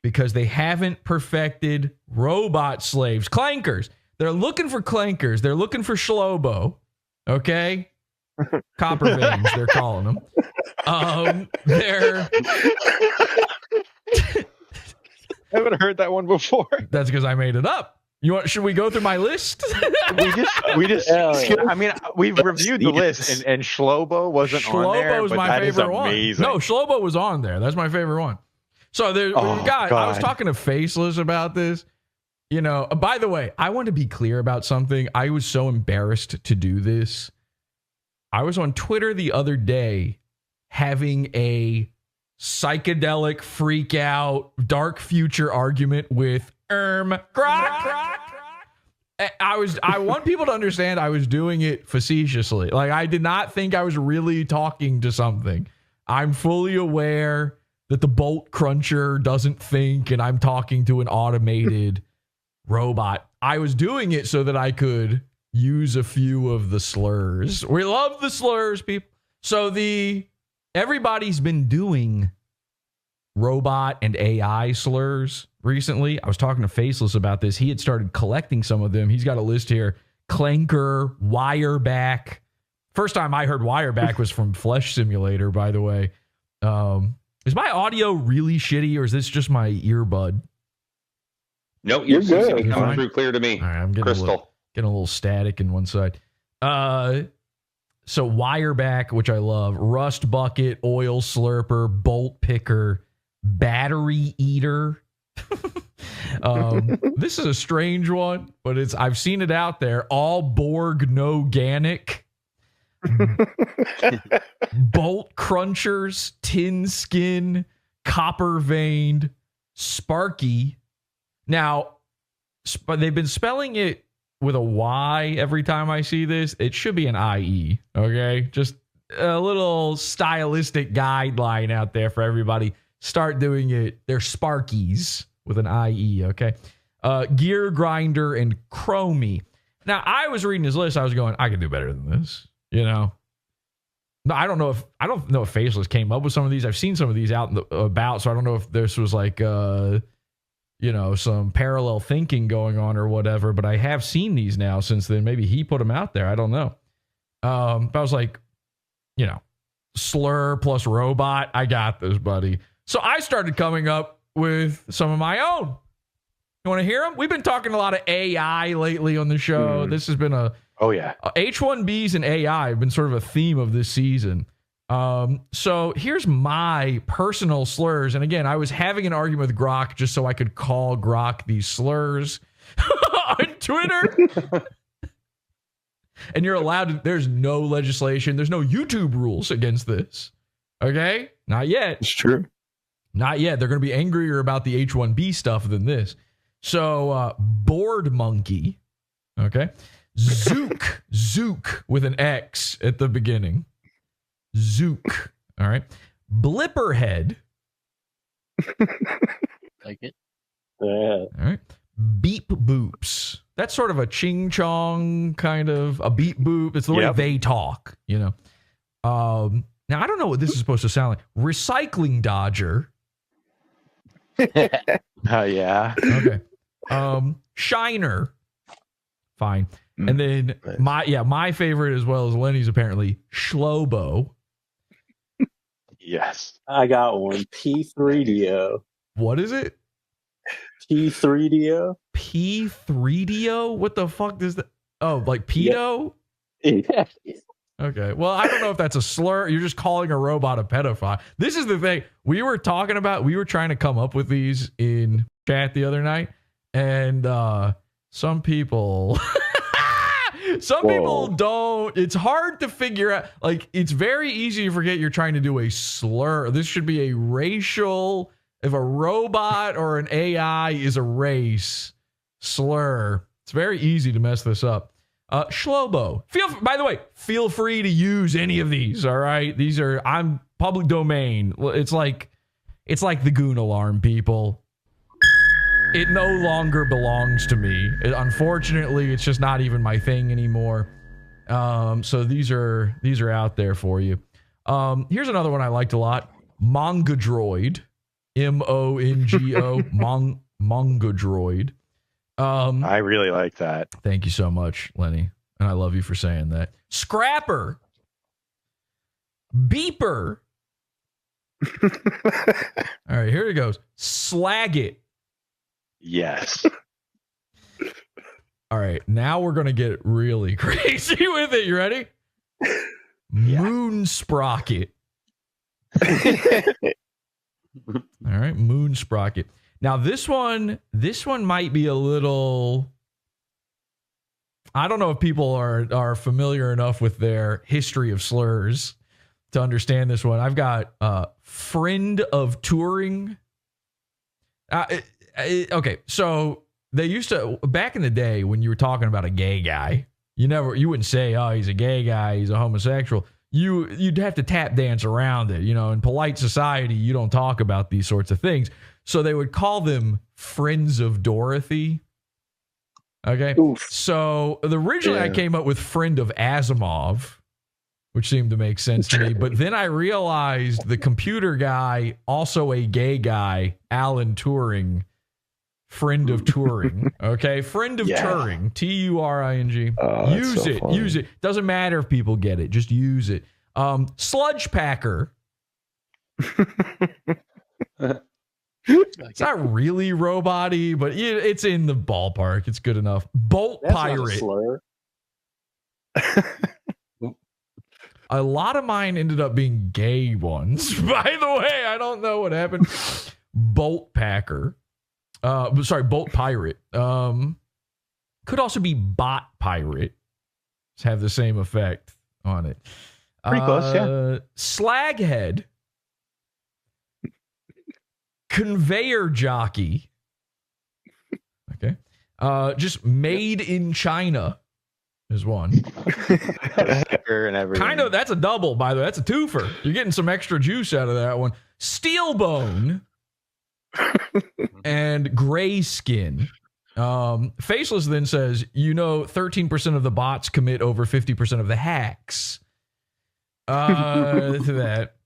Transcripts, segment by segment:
because they haven't perfected robot slaves. Clankers. They're looking for clankers. They're looking for Shlobo. Okay? Copper veins, they're calling them. They're... I haven't heard that one before. That's because I made it up. Should we go through my list? we just I mean, we've reviewed the list and Shlobo wasn't on there. Shlobo was my favorite one. No, Shlobo was on there. That's my favorite one. So we've got, I was talking to Faceless about this. You know, by the way, I want to be clear about something. I was so embarrassed to do this. I was on Twitter the other day having a psychedelic freak out dark future argument with Grok. I want people to understand I was doing it facetiously. Like, I did not think I was really talking to something. I'm fully aware that the bolt cruncher doesn't think and I'm talking to an automated robot. I was doing it so that I could use a few of the slurs. We love the slurs, people. So everybody's been doing robot and AI slurs recently. I was talking to Faceless about this. He had started collecting some of them. He's got a list here. Clanker, wireback. First time I heard wireback was from Flesh Simulator, by the way. Is my audio really shitty, or is this just my earbud? No, you're good. Coming through clear to me. All right, I'm getting a little static in one side. So wireback, which I love, rust bucket, oil slurper, bolt picker, battery eater. This is a strange one, but I've seen it out there. All Borg, noGanic. Bolt crunchers, tin skin, copper veined, Sparky. Now, they've been spelling it with a Y every time I see this. It should be an IE, okay? Just a little stylistic guideline out there for everybody. Start doing it. They're Sparkies with an IE, okay? Gear grinder and chromie. Now, I was reading his list. I was going, I can do better than this, you know? No, I don't know if Faceless came up with some of these. I've seen some of these out and about, so I don't know if this was like, some parallel thinking going on or whatever, but I have seen these now since then. Maybe he put them out there. I don't know. But I was like, slur plus robot. I got this, buddy. So I started coming up with some of my own. You want to hear them? We've been talking a lot of AI lately on the show. This has been H1Bs and AI have been sort of a theme of this season. So here's my personal slurs. And again, I was having an argument with Grok just so I could call Grok these slurs on Twitter. And you're allowed to, there's no legislation. There's no YouTube rules against this. Okay? Not yet. It's true. Not yet. They're going to be angrier about the H1B stuff than this. So, board monkey. Okay. Zook with an X at the beginning. Zook. All right. Blipperhead. Like it. Yeah. All right. Beep boops. That's sort of a ching chong kind of a beep boop. It's the way they talk, you know. Now I don't know what this is supposed to sound like. Recycling dodger. Yeah. Okay. Shiner. Fine. And then my favorite as well as Lenny's apparently, Shlobo. Yes. I got one. P3DO. What is it? P3DO. P3DO? What the fuck does that? Oh, like pedo? Yeah. Okay. Well, I don't know if that's a slur. You're just calling a robot a pedophile. This is the thing. We were trying to come up with these in chat the other night. And some people people don't. It's hard to figure out. Like, it's very easy to forget you're trying to do a slur. This should be a racial. If a robot or an AI is a race slur, it's very easy to mess this up. Shlobo. By the way, feel free to use any of these. All right, I'm public domain. It's like the goon alarm, people. It no longer belongs to me. Unfortunately, it's just not even my thing anymore. So these are out there for you. Here's another one I liked a lot. Manga Droid. MONGO, Mongodroid. I really like that. Thank you so much, Lenny. And I love you for saying that. Scrapper. Beeper. All right, here it goes. Slag it. Yes. All right, now we're going to get really crazy with it. You ready? Yeah. Moon sprocket. All right, moon sprocket. Now this one might be a little, I don't know if people are familiar enough with their history of slurs to understand this one. I've got friend of touring. Okay, so they used to, back in the day when you were talking about a gay guy, you wouldn't say, oh, he's a gay guy, he's a homosexual. You'd have to tap dance around it. In polite society, you don't talk about these sorts of things. So they would call them friends of Dorothy. Okay. Oof. So originally I came up with friend of Asimov, which seemed to make sense to me. But then I realized the computer guy, also a gay guy, Alan Turing, friend of Turing. Okay. Friend of Turing, Turing. Use it. Doesn't matter if people get it. Just use it. Sludge packer. It's not really robot-y, but it's in the ballpark. It's good enough. Bolt That's pirate. Not a slur. A lot of mine ended up being gay ones. By the way, I don't know what happened. Bolt packer. Bolt pirate. Could also be bot pirate. Just have the same effect on it. Pretty close, yeah. Slaghead. Conveyor jockey. Okay. Just made in China is one. And everything. Kind of, that's a double, by the way. That's a twofer. You're getting some extra juice out of that one. Steel bone. And gray skin. Faceless then says, 13% of the bots commit over 50% of the hacks. To that.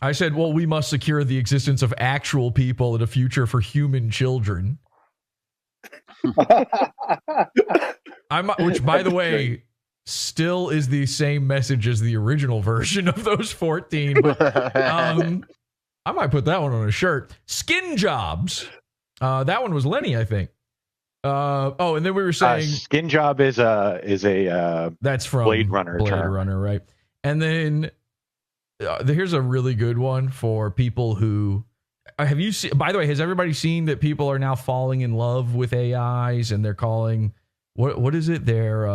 I said, well, we must secure the existence of actual people in a future for human children. Which, by the way, still is the same message as the original version of those 14. But, I might put that one on a shirt. Skin jobs. That one was Lenny, I think. And then we were saying skin job is a that's from Blade Runner. Blade Runner, right? And then here's a really good one for people who have you seen. By the way, has everybody seen that people are now falling in love with AIs and they're calling what is it? They're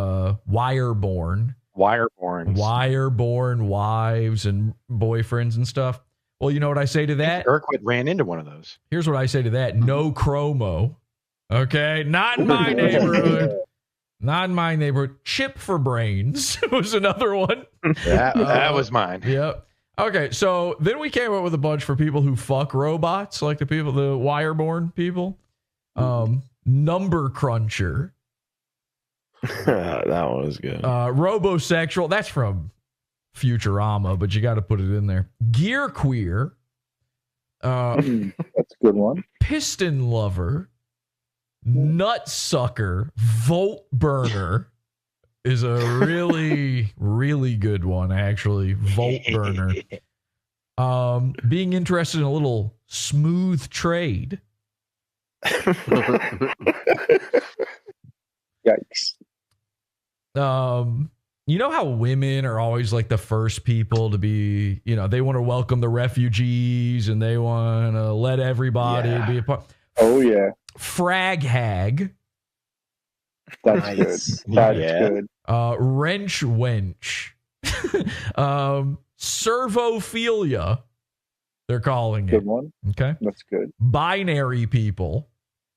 wireborn wives and boyfriends and stuff. Well, you know what I say to that? Urquhart ran into one of those. Here's what I say to that. No chromo. Okay. Not in my neighborhood. Not in my neighborhood. Chip for brains was another one. That was mine. Yep. Okay. So then we came up with a bunch for people who fuck robots, like the wireborn people. Number cruncher. That one was good. Robosexual. That's from Futurama, but you got to put it in there. Gear queer. That's a good one. Piston lover. Nut sucker. Volt burner is a really, really good one, actually. Volt burner. Being interested in a little smooth trade. Yikes. You know how women are always like the first people to be, they want to welcome the refugees and they want to let everybody be a part. Oh, yeah. Frag hag. That's good. That's good. Wrench wench. Servophilia. They're calling it. Good one. Okay. That's good. Binary people.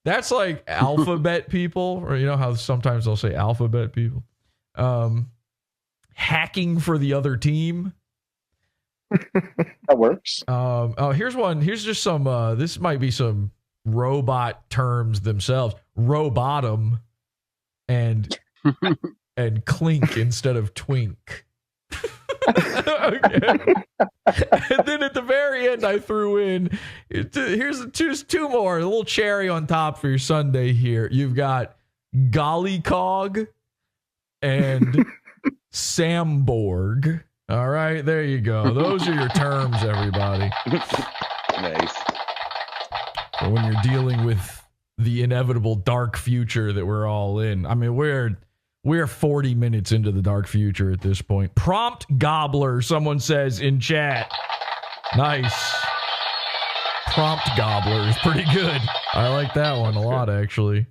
That's like alphabet people, or you know how sometimes they'll say alphabet people. Hacking for the other team. That works. Here's one. Here's just some, this might be some robot terms themselves. Robotum and clink instead of twink. Okay. And then at the very end, I threw in, here's two more, a little cherry on top for your Sunday here. You've got Gollycog and Samborg. All right, there you go. Those are your terms, everybody. Nice. So when you're dealing with the inevitable dark future that we're all in. I mean, we're 40 minutes into the dark future at this point. Prompt gobbler, someone says in chat. Nice. Prompt gobbler is pretty good. I like that one a lot, actually.